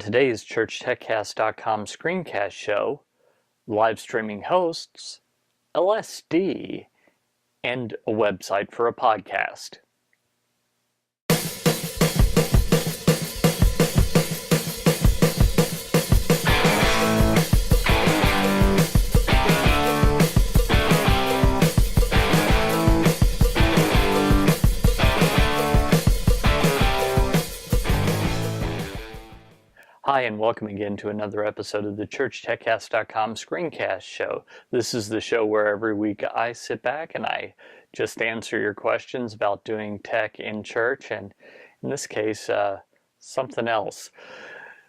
today's ChurchTechcast.com screencast show, live streaming hosts, LSD, and a website for a podcast. Hi, and welcome again to another episode of the ChurchTechcast.com screencast show. This is the show where every week I sit back and I just answer your questions about doing tech in church, and in this case, something else.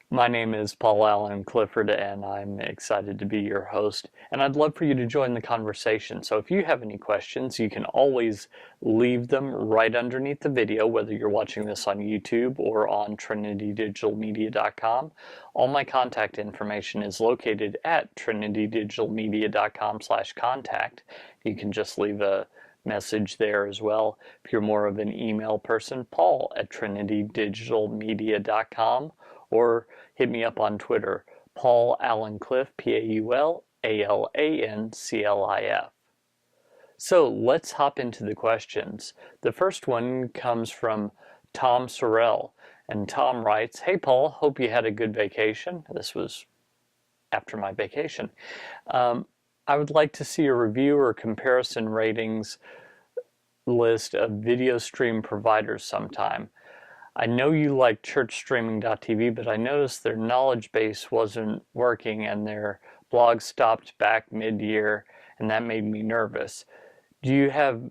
My name is Paul Allen Clifford, and I'm excited to be your host, and I'd love for you to join the conversation. So if you have any questions, you can always leave them right underneath the video, whether you're watching this on YouTube or on trinitydigitalmedia.com. All my contact information is located at trinitydigitalmedia.com/contact. You can just leave a message there as well. If you're more of an email person, Paul at trinitydigitalmedia.com, or hit me up on Twitter, Paul Allen Cliff, PaulAlanclif. So let's hop into the questions. The first one comes from Tom Sorrell, and Tom writes, "Hey Paul, hope you had a good vacation." This was after my vacation. "I would like to see a review or comparison ratings list of video stream providers sometime. I know you like churchstreaming.tv, but I noticed their knowledge base wasn't working and their blog stopped back mid-year, and that made me nervous. Do you have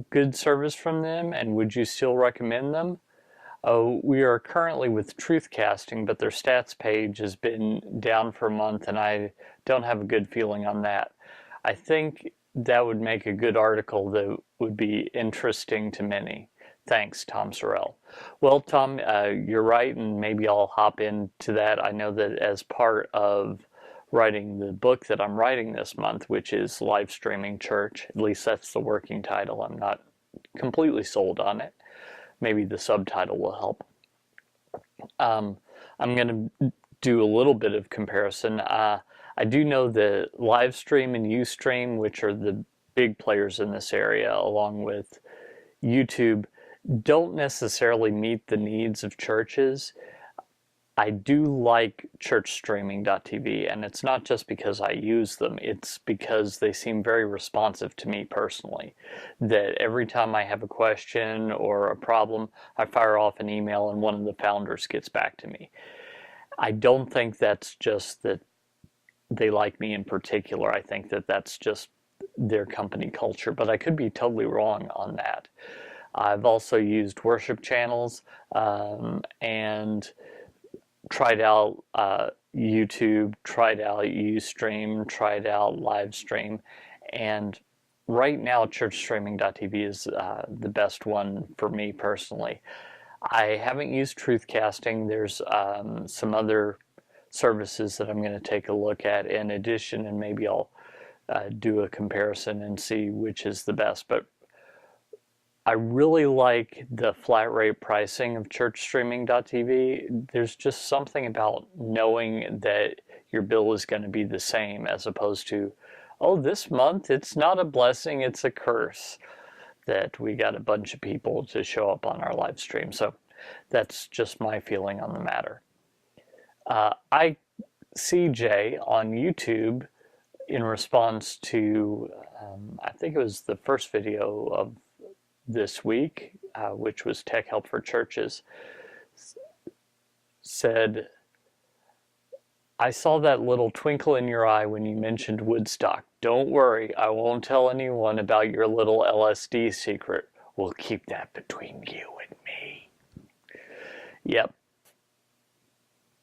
good service from them, and would you still recommend them? We are currently with Truthcasting, but their stats page has been down for a month, and I don't have a good feeling on that. I think that would make a good article that would be interesting to many. Thanks, Tom Sorrell." Well, Tom, you're right, and maybe I'll hop into that. I know that as part of writing the book that I'm writing this month, which is Live Streaming Church, at least that's the working title. I'm not completely sold on it. Maybe the subtitle will help. I'm going to do a little bit of comparison. I do know that Livestream and Ustream, which are the big players in this area, along with YouTube, don't necessarily meet the needs of churches. I do like churchstreaming.tv, and it's not just because I use them, it's because they seem very responsive to me personally. That every time I have a question or a problem, I fire off an email and one of the founders gets back to me. I don't think that's just that they like me in particular. I think that that's just their company culture, but I could be totally wrong on that. I've also used worship channels and tried out YouTube, tried out Ustream, tried out Livestream, and right now churchstreaming.tv is the best one for me personally. I haven't used Truthcasting. There's some other services that I'm going to take a look at in addition, and maybe I'll do a comparison and see which is the best. But I really like the flat rate pricing of churchstreaming.tv. There's just something about knowing that your bill is going to be the same as opposed to, oh, this month it's not a blessing, it's a curse that we got a bunch of people to show up on our live stream. So that's just my feeling on the matter. CJ on YouTube, in response to, I think it was the first video of this week, which was Tech Help for Churches, said, "I saw that little twinkle in your eye when you mentioned Woodstock. Don't worry, I won't tell anyone about your little LSD secret. We'll keep that between you and me." Yep.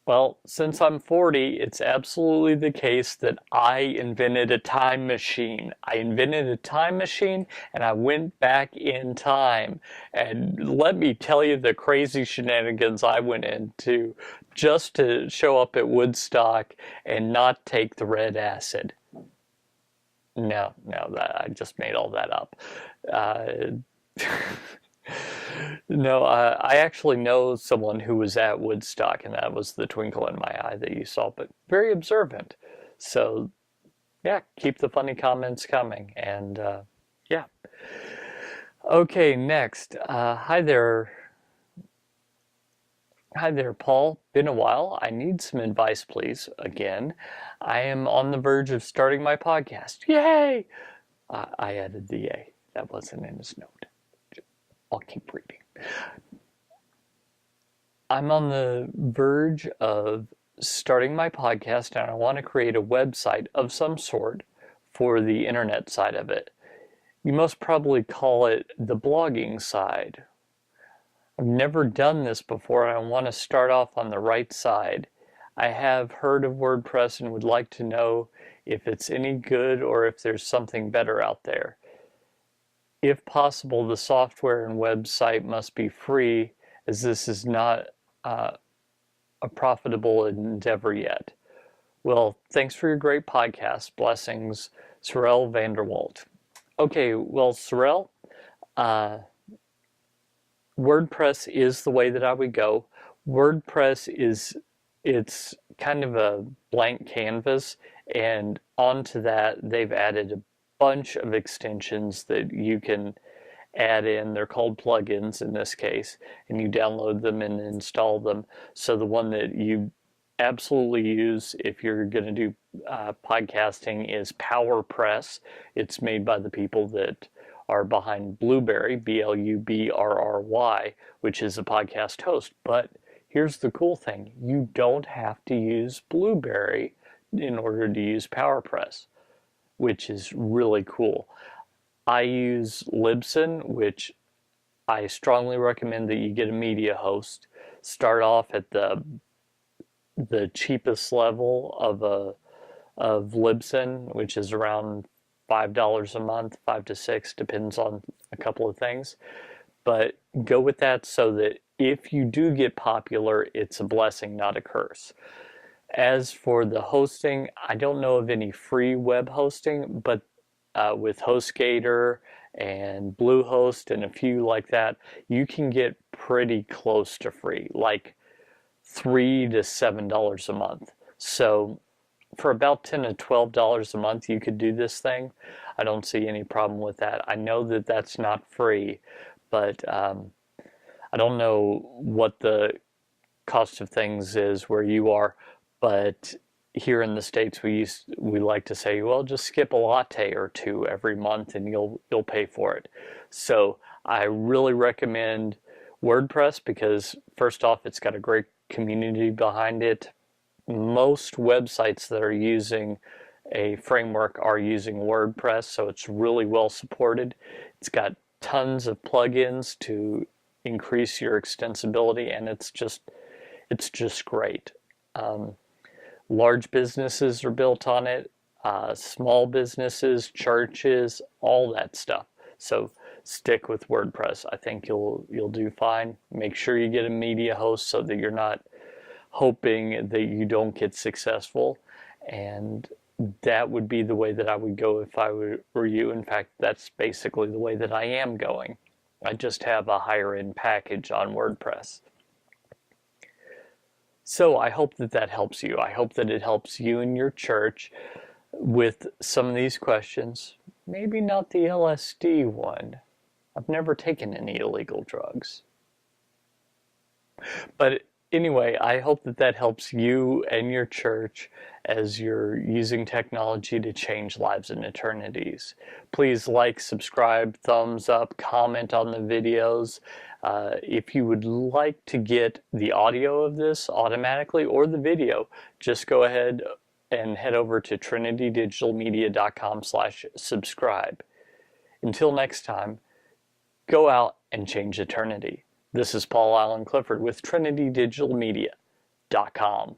Well, since I'm 40, it's absolutely the case that I invented a time machine. I invented a time machine and I went back in time. And let me tell you the crazy shenanigans I went into just to show up at Woodstock and not take the red acid. No, I just made all that up. No, I actually know someone who was at Woodstock, and that was the twinkle in my eye that you saw, but very observant. So, yeah, keep the funny comments coming. And yeah. Okay, next. Hi there. Hi there, Paul. Been a while. I need some advice, please. Again, I am on the verge of starting my podcast. Yay! I added the yay. That wasn't in his note. I'll keep reading. I'm on the verge of starting my podcast and I want to create a website of some sort for the internet side of it. You most probably call it the blogging side. I've never done this before and I want to start off on the right side. I have heard of WordPress and would like to know if it's any good or if there's something better out there. If possible, the software and website must be free, as this is not a profitable endeavor yet. Well, thanks for your great podcast. Blessings, Sorrell Vanderwalt. Okay, well, Sorrell, WordPress is the way that I would go. WordPress it's kind of a blank canvas, and onto that they've added a bunch of extensions that you can add in. They're called plugins in this case, and you download them and install them. So the one that you absolutely use if you're going to do podcasting is PowerPress. It's made by the people that are behind Blueberry, Blubbrry, which is a podcast host. But here's the cool thing. You don't have to use Blueberry in order to use PowerPress, which is really cool. I use Libsyn, which I strongly recommend that you get a media host. Start off at the cheapest level of Libsyn, which is around $5 a month, 5 to 6, depends on a couple of things. But go with that so that if you do get popular, it's a blessing, not a curse. As for the hosting, I don't know of any free web hosting, but with HostGator and Bluehost and a few like that, you can get pretty close to free, like $3 to $7 a month. So for about $10 to $12 a month, you could do this thing. I don't see any problem with that. I know that that's not free, but I don't know what the cost of things is where you are, but here in the States we like to say, well, just skip a latte or two every month and you'll pay for it. So I really recommend WordPress because first off, it's got a great community behind it. Most websites that are using a framework are using WordPress, so it's really well supported. It's got tons of plugins to increase your extensibility, and it's just great. Large businesses are built on it, small businesses, churches, all that stuff. So stick with WordPress. I think you'll do fine. Make sure you get a media host so that you're not hoping that you don't get successful. And that would be the way that I would go if I were you. In fact, that's basically the way that I am going. I just have a higher end package on WordPress. So I hope that that helps you. I hope that it helps you and your church with some of these questions. Maybe not the LSD one. I've never taken any illegal drugs. But anyway, I hope that that helps you and your church as you're using technology to change lives and eternities. Please like, subscribe, thumbs up, comment on the videos. If you would like to get the audio of this automatically or the video, just go ahead and head over to trinitydigitalmedia.com/subscribe. Until next time, go out and change eternity. This is Paul Allen Clifford with trinitydigitalmedia.com.